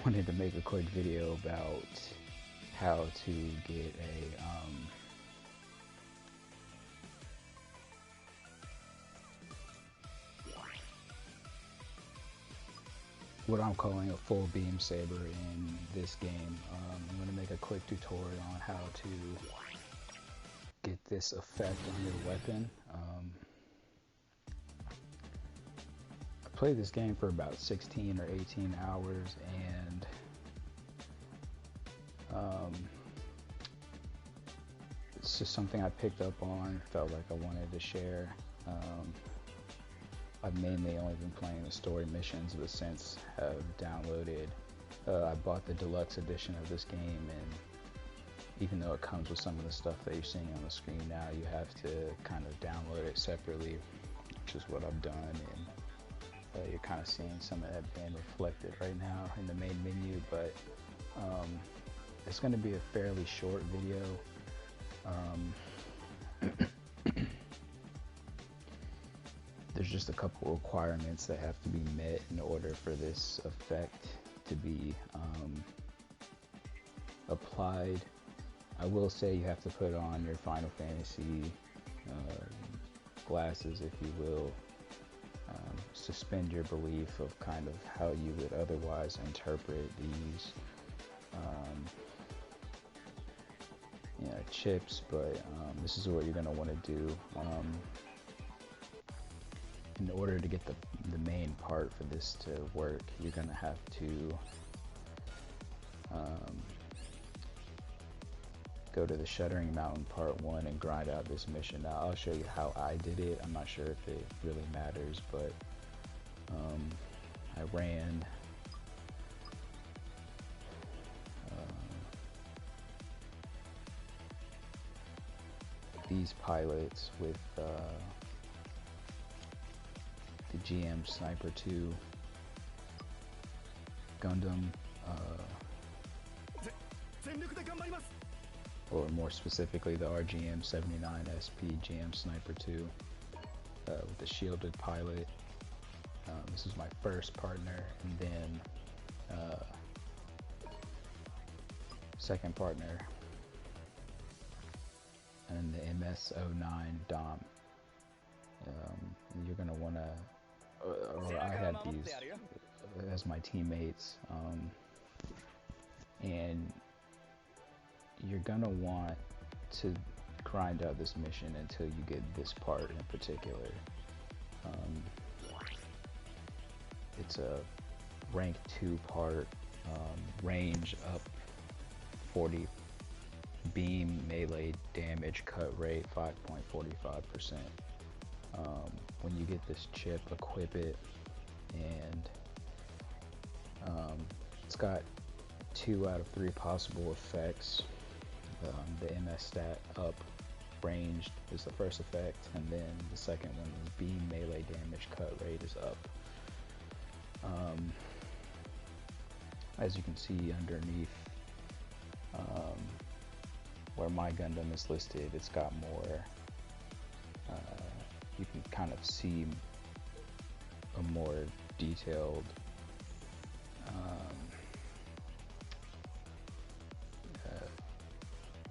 wanted to make a quick video about how to get a what I'm calling a full beam saber in this game. I'm going to make a quick tutorial on how to get this effect on your weapon. I played this game for about 16 or 18 hours, and it's just something I picked up on, felt like I wanted to share. I've mainly only been playing the story missions, but since I've downloaded, I bought the deluxe edition of this game, and even though it comes with some of the stuff that you're seeing on the screen now, you have to kind of download it separately, which is what I've done, and you're kind of seeing some of that being reflected right now in the main menu, but it's going to be a fairly short video. There's just a couple requirements that have to be met in order for this effect to be applied. I will say you have to put on your Final Fantasy glasses, if you will. Suspend your belief of kind of how you would otherwise interpret these chips, but this is what you're going to want to do. In order to get the main part for this to work, you're going to have to go to the Shuddering Mountain Part 1 and grind out this mission. Now I'll show you how I did it. I'm not sure if it really matters, but I ran these pilots with the GM Sniper 2 Gundam, or more specifically the RGM 79 SP GM Sniper 2 with the shielded pilot. This is my first partner, and then second partner, and the MS-09 Dom. You're gonna want to, or I had these as my teammates, and you're gonna want to grind out this mission until you get this part in particular. It's a rank 2 part, range up 40, beam melee damage cut rate 5.45%. When you get this chip, equip it, and it's got 2 out of 3 possible effects. The MS stat up ranged is the first effect, and then the second one is beam melee damage cut rate is up. As you can see underneath where my Gundam is listed, it's got more, you can kind of see a more detailed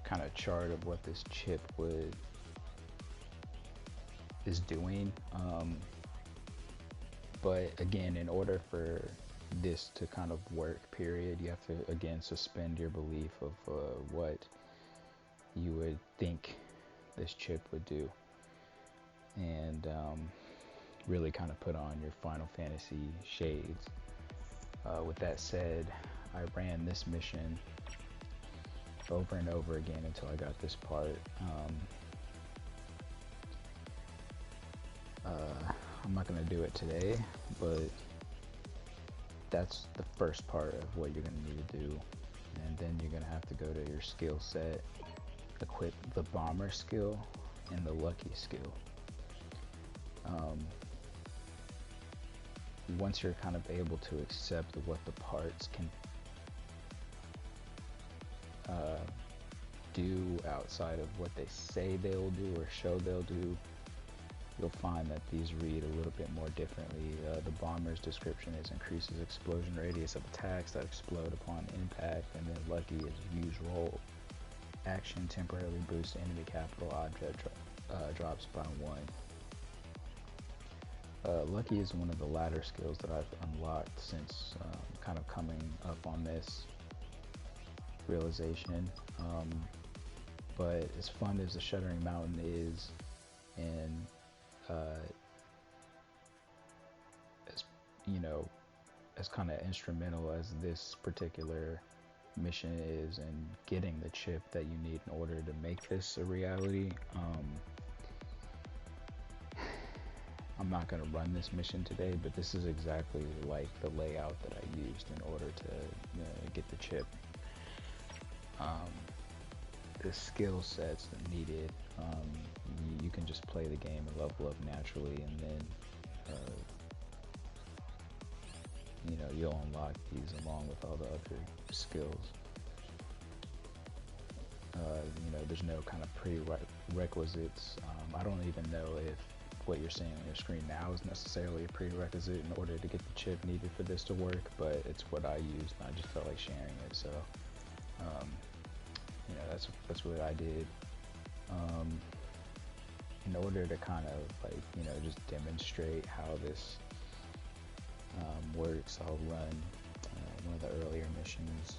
kind of chart of what this chip is doing. But again, in order for this to kind of work, period, you have to again suspend your belief of what you would think this chip would do, and really kind of put on your Final Fantasy shades. With that said, I ran this mission over and over again until I got this part. I'm not going to do it today, but that's the first part of what you're going to need to do. And then you're going to have to go to your skill set, equip the bomber skill and the lucky skill. Once you're kind of able to accept what the parts can do outside of what they say they'll do or show they'll do, you'll find that these read a little bit more differently. The bomber's description is increases explosion radius of attacks that explode upon impact, and then lucky is use roll action temporarily boosts enemy capital object drops by 1. Lucky is one of the latter skills that I've unlocked since kind of coming up on this realization. But as fun as the Shuddering Mountain is, and as you know, as kind of instrumental as this particular mission is in getting the chip that you need in order to make this a reality, I'm not going to run this mission today, but this is exactly like the layout that I used in order to get the chip. The skill sets needed, you can just play the game and level up naturally, and then you'll unlock these along with all the other skills. There's no kind of prerequisites. I don't even know if what you're seeing on your screen now is necessarily a prerequisite in order to get the chip needed for this to work, but it's what I used, and I just felt like sharing it. So that's what I did. In order to kind of just demonstrate how this works, I'll run one of the earlier missions.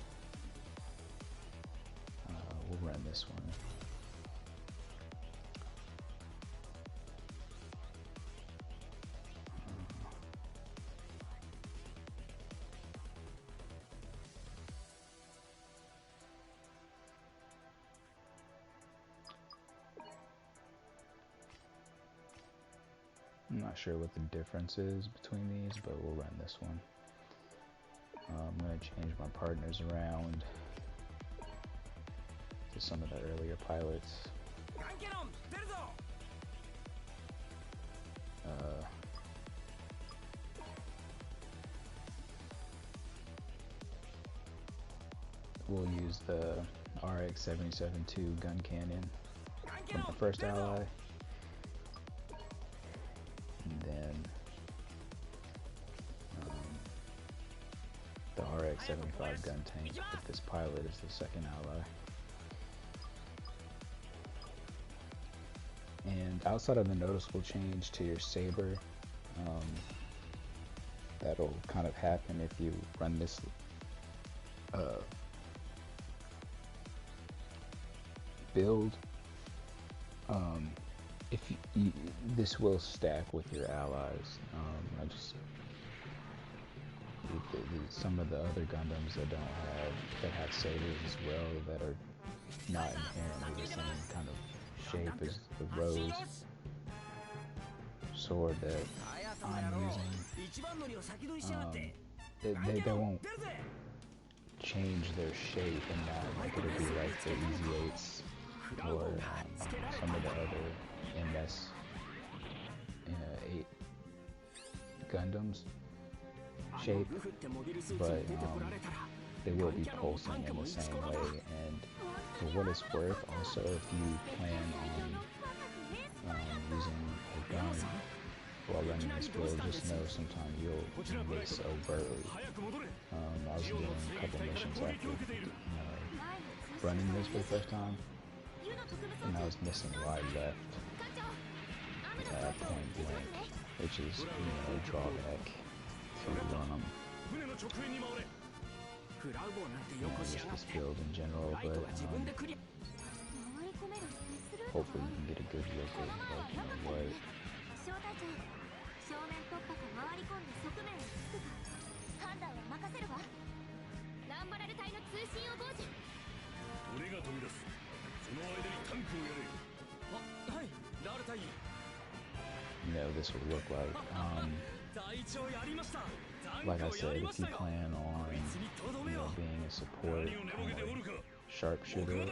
We'll run this one. I'm not sure what the difference is between these, but we'll run this one. I'm going to change my partners around to some of the earlier pilots. We'll use the RX-77-2 gun cannon from the first ally. And then the RX-75 gun tank with this pilot is the second ally. And outside of the noticeable change to your saber, that'll kind of happen if you run this build. If this will stack with your allies. Some of the other Gundams that have sabers as well, that are not inherently the same kind of shape as the Rose sword that I'm using. They won't change their shape and not like it'll be like the Easy 8s or some of the other MS 8 Gundams shape, but they will be pulsing in the same way. And for what it's worth, also, if you plan on using a gun while running this build, just know sometimes you'll miss overtly. I was doing a couple missions after running this for the first time, and I was missing wide left point blank, which is a drawback to just this build in general. But hopefully you can get a good look at what this would look like. Like I said, if you plan on being a support sharpshooter,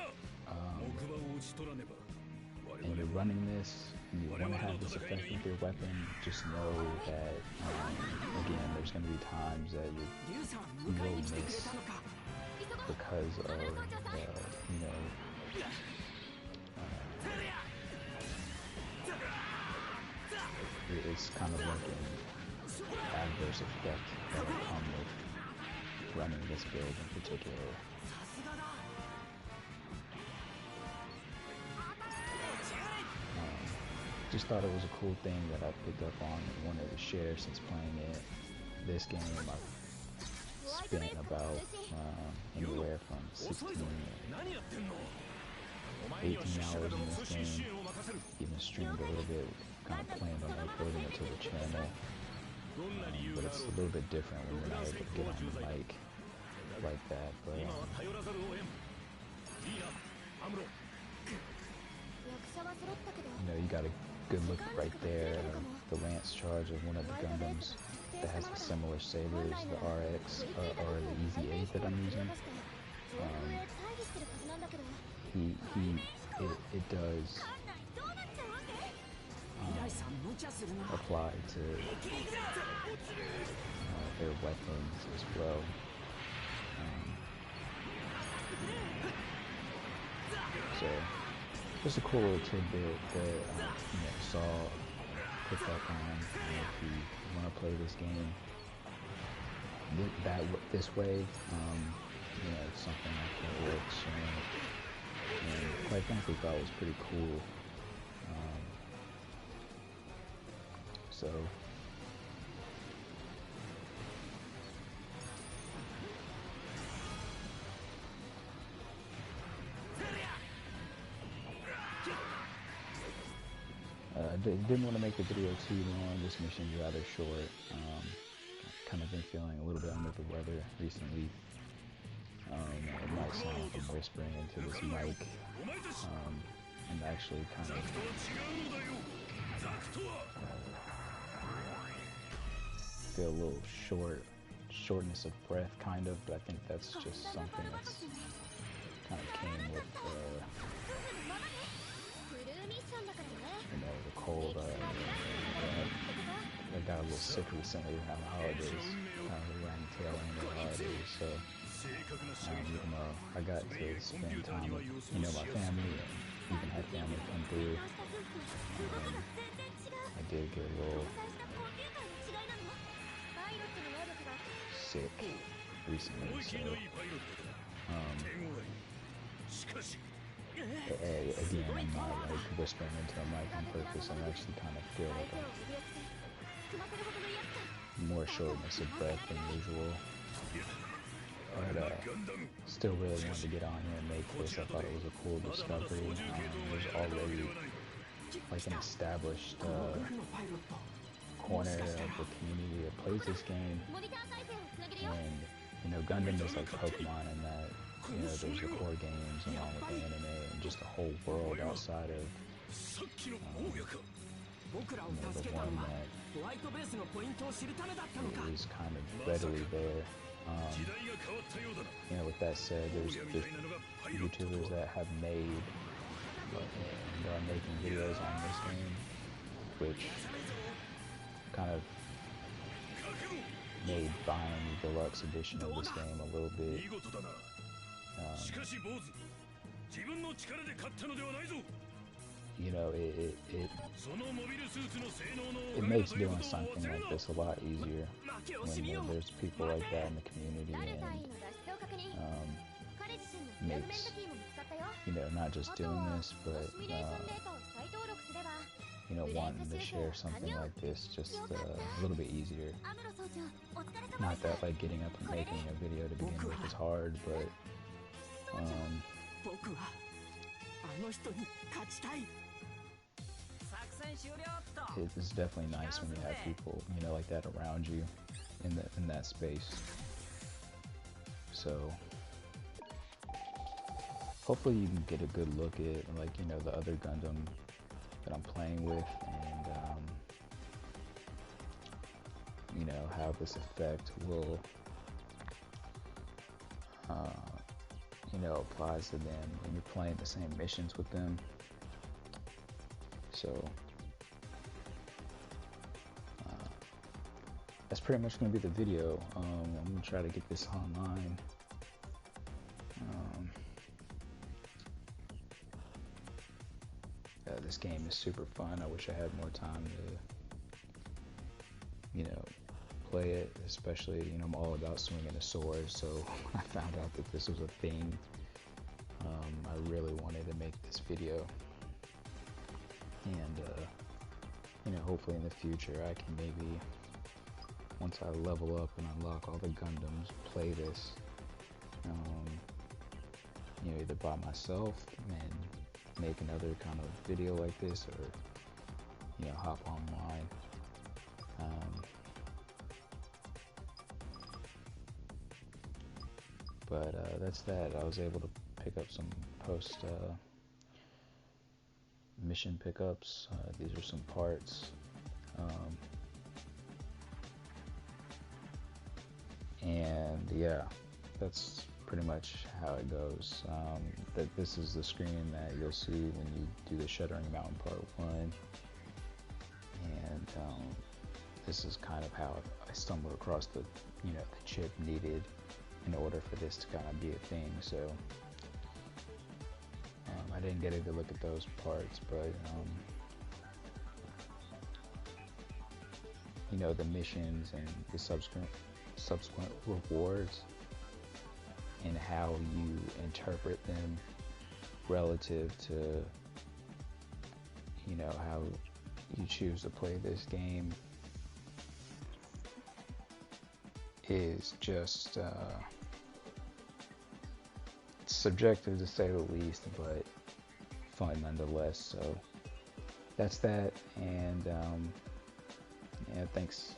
and you're running this and you want to have this effect with your weapon, just know that again, there's going to be times that you will miss because of it's kind of like an adverse effect that will come with running this build in particular. Just thought it was a cool thing that I picked up on and wanted to share since playing it. This game I've spent about anywhere from 16 to 18 hours in this game. Even streamed a little bit, kind of planned on uploading it to the channel. But it's a little bit different when you're not able to get on the mic like that. But you know, you got a good look right there of the lance charge of one of the Gundams that has the similar sabers, the RX or the Easy 8 that I'm using. It does apply to their weapons as well. So just a cool little tidbit that saw, picked up on. If you want to play this game this way, it's something I think works, and quite frankly thought was pretty cool. So didn't want to make the video too long. This mission's rather short. Kind of been feeling a little bit under the weather recently. It might sound like I'm whispering into this mic. And actually kind of feel a little shortness of breath kind of, but I think that's just something that's kind of came with the cold. I got a little sick recently around the holidays, kind of around the tail end of the holidays, so even though I got to spend time with my family and even had family come through, I did get a little sick recently, so again, I'm not like whispering into the mic on purpose. I actually kind of feel like more shortness of breath than usual. But still really wanted to get on here and make this. I thought it was a cool discovery. There's already like an established corner of the community that plays this game, and Gundam is like Pokemon in that there's the core games along with the anime and just a whole world outside of the one that is kind of readily there. With that said, there's YouTubers that have made and are making videos on this game, which kind of made buying the deluxe edition of this game a little bit it makes doing something like this a lot easier when there's people like that in the community, and makes not just doing this, but wanting to share something like this just a little bit easier. Not that like getting up and making a video to begin with is hard, but it's definitely nice when you have people like that around you in that space. So hopefully you can get a good look at the other Gundam that I'm playing with, and how this effect will applies to them when you're playing the same missions with them. So that's pretty much going to be the video. I'm going to try to get this online. This game is super fun. I wish I had more time you know, play it, especially, you know, I'm all about swinging a sword, so when I found out that this was a thing, I really wanted to make this video, and, you know, hopefully in the future I can maybe, once I level up and unlock all the Gundams, play this, you know, either by myself and make another kind of video like this, or, you know, hop online. But that's that. I was able to pick up some post mission pickups. These are some parts. And yeah, that's pretty much how it goes. This is the screen that you'll see when you do the Shuddering Mountain Part 1. And this is kind of how I stumbled across the, you know, the chip needed in order for this to kind of be a thing. So I didn't get a good look at those parts, but you know, the missions and the subsequent rewards and how you interpret them relative to, you know, how you choose to play this game is just subjective to say the least, but fun nonetheless. So that's that, and yeah, thanks.